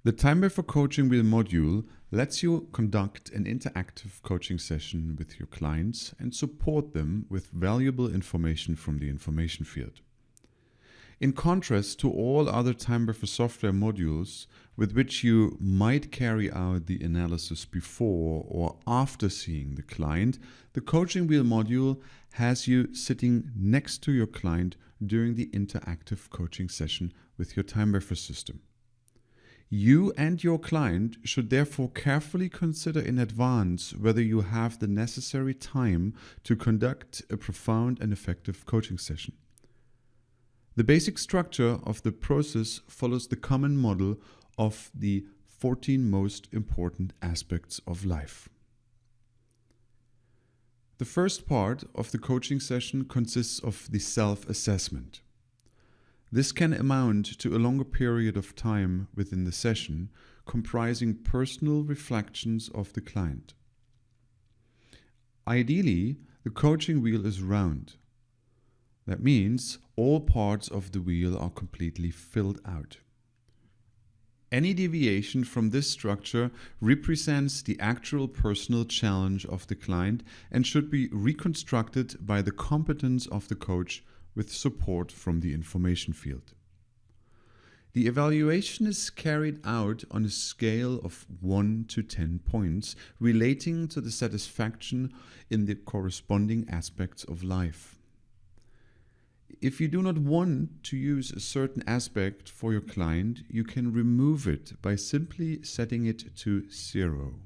The TimeWaver CoachingWheel module lets you conduct an interactive coaching session with your clients and support them with valuable information from the information field. In contrast to all other TimeWaver software modules with which you might carry out the analysis before or after seeing the client, the CoachingWheel module has you sitting next to your client during the interactive coaching session with your TimeWaver system. You and your client should therefore carefully consider in advance whether you have the necessary time to conduct a profound and effective coaching session. The basic structure of the process follows the common model of the 14 most important aspects of life. The first part of the coaching session consists of the self-assessment. This can amount to a longer period of time within the session, comprising personal reflections of the client. Ideally, the coaching wheel is round. That means all parts of the wheel are completely filled out. Any deviation from this structure represents the actual personal challenge of the client and should be reconstructed by the competence of the coach with support from the information field. The evaluation is carried out on a scale of 1 to 10 points relating to the satisfaction in the corresponding aspects of life. If you do not want to use a certain aspect for your client, you can remove it by simply setting it to 0.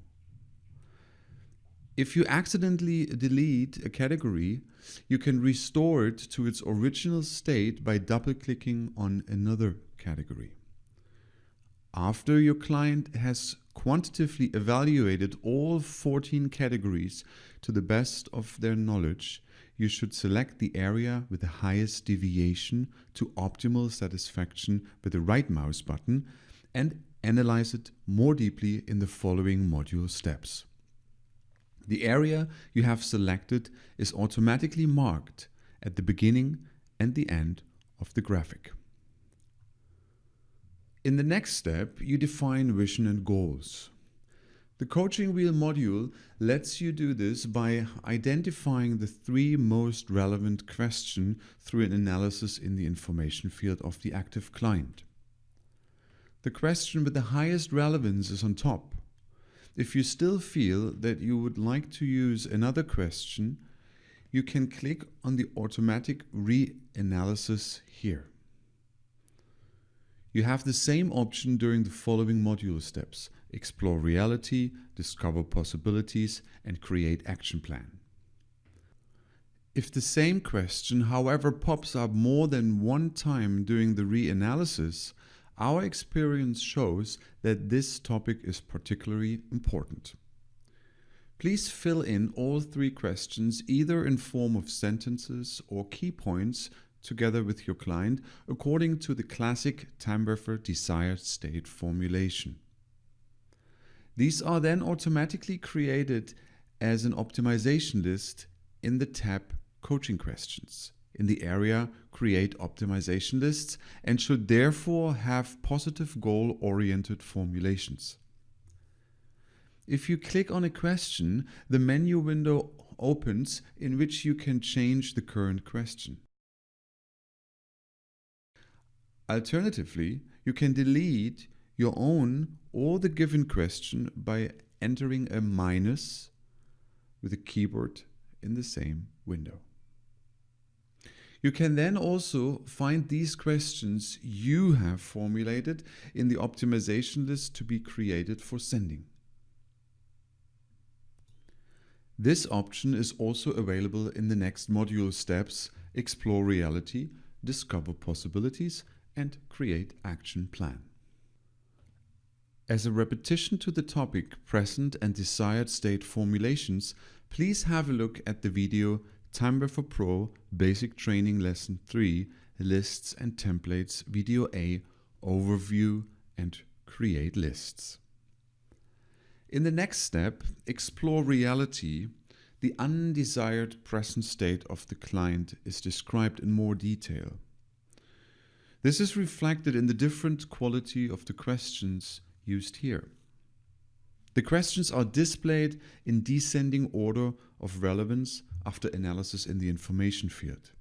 If you accidentally delete a category, you can restore it to its original state by double-clicking on another category. After your client has quantitatively evaluated all 14 categories to the best of their knowledge, you should select the area with the highest deviation to optimal satisfaction with the right mouse button and analyze it more deeply in the following module steps. The area you have selected is automatically marked at the beginning and the end of the graphic. In the next step, you define vision and goals. The Coaching Wheel module lets you do this by identifying the 3 most relevant questions through an analysis in the information field of the active client. The question with the highest relevance is on top. If you still feel that you would like to use another question, you can click on the automatic reanalysis here. You have the same option during the following module steps: explore reality, discover possibilities, and create action plan. If the same question, however, pops up more than one time during the reanalysis, our experience shows that this topic is particularly important. Please fill in all 3 questions either in form of sentences or key points together with your client according to the classic TimeWaver desired state formulation. These are then automatically created as an optimization list in the tab Coaching Questions in the area Create Optimization Lists and should therefore have positive goal-oriented formulations. If you click on a question, the menu window opens in which you can change the current question. Alternatively, you can delete your own or the given question by entering a minus with a keyboard in the same window. You can then also find these questions you have formulated in the optimization list to be created for sending. This option is also available in the next module steps: explore reality, discover possibilities, and create action plan. As a repetition to the topic present and desired state formulations, please have a look at the video TimeWaver Pro Basic Training Lesson 3 Lists and Templates Video A Overview and Create Lists. In the next step, explore reality. The undesired present state of the client is described in more detail. This is reflected in the different quality of the questions used here. The questions are displayed in descending order of relevance after analysis in the information field.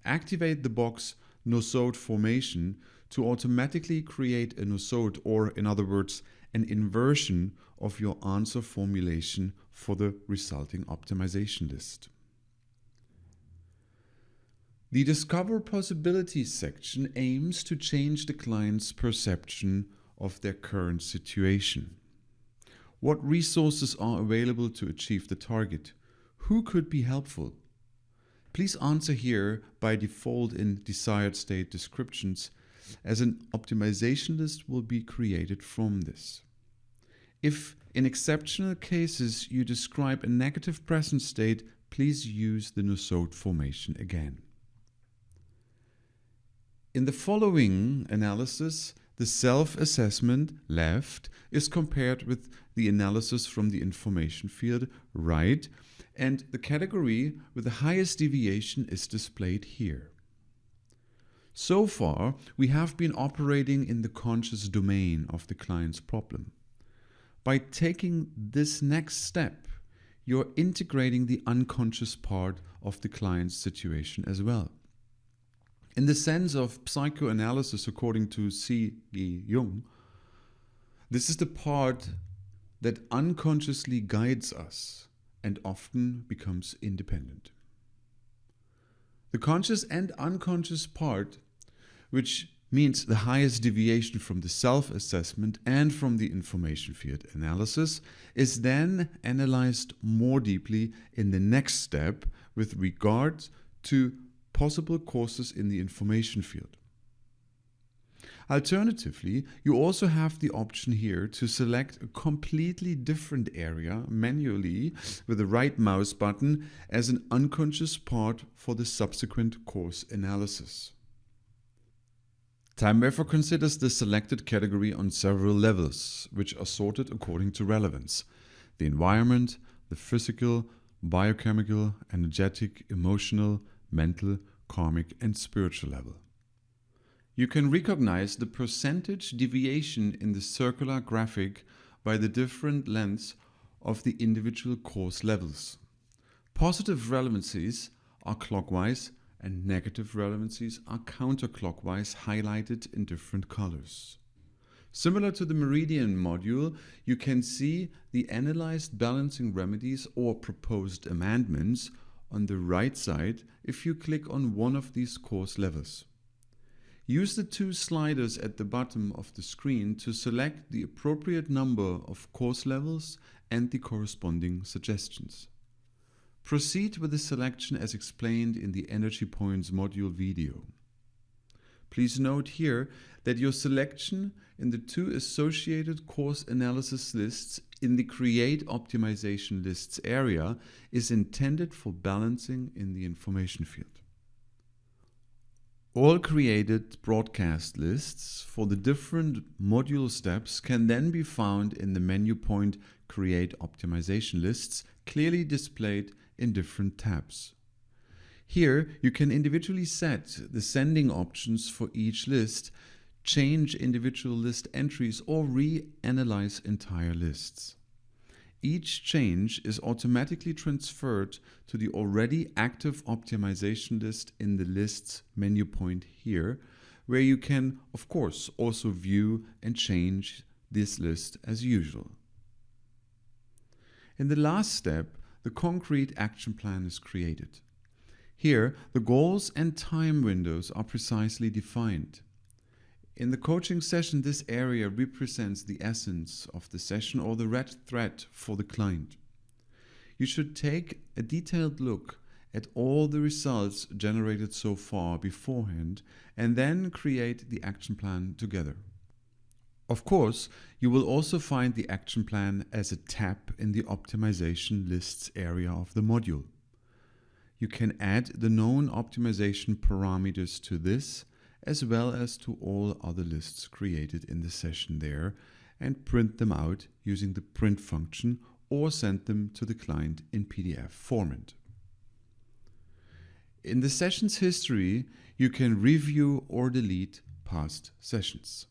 Activate the box nosode formation to automatically create a nosode, or in other words, an inversion of your answer formulation for the resulting optimization list. The Discover Possibilities section aims to change the client's perception of their current situation. What resources are available to achieve the target? Who could be helpful? Please answer here by default in desired state descriptions, as an optimization list will be created from this. If in exceptional cases you describe a negative present state, please use the nosode formation again. In the following analysis, the self-assessment left is compared with the analysis from the information field right, and the category with the highest deviation is displayed here. So far, we have been operating in the conscious domain of the client's problem. By taking this next step, you're integrating the unconscious part of the client's situation as well. In the sense of psychoanalysis, according to C.G. Jung, this is the part that unconsciously guides us and often becomes independent. The conscious and unconscious part, which means the highest deviation from the self-assessment and from the information field analysis, is then analyzed more deeply in the next step with regard to possible courses in the information field. Alternatively, you also have the option here to select a completely different area manually with the right mouse button as an unconscious part for the subsequent course analysis. TimeWaver considers the selected category on several levels, which are sorted according to relevance: the environment, the physical, biochemical, energetic, emotional, mental, karmic, and spiritual level. You can recognize the percentage deviation in the circular graphic by the different lengths of the individual course levels. Positive relevancies are clockwise and negative relevancies are counterclockwise, highlighted in different colors. Similar to the Meridian module, you can see the analyzed balancing remedies or proposed amendments on the right side if you click on one of these course levels. Use the two sliders at the bottom of the screen to select the appropriate number of course levels and the corresponding suggestions. Proceed with the selection as explained in the Energy Points module video. Please note here that your selection in the two associated course analysis lists in the Create Optimization Lists area is intended for balancing in the information field. All created broadcast lists for the different module steps can then be found in the menu point Create Optimization Lists, clearly displayed in different tabs. Here you can individually set the sending options for each list, change individual list entries, or reanalyze entire lists. Each change is automatically transferred to the already active optimization list in the Lists menu point here, where you can, of course, also view and change this list as usual. In the last step, the concrete action plan is created. Here, the goals and time windows are precisely defined. In the coaching session, this area represents the essence of the session or the red thread for the client. You should take a detailed look at all the results generated so far beforehand and then create the action plan together. Of course, you will also find the action plan as a tab in the optimization lists area of the module. You can add the known optimization parameters to this as well as to all other lists created in the session there and print them out using the print function or send them to the client in PDF format. In the session's history, you can review or delete past sessions.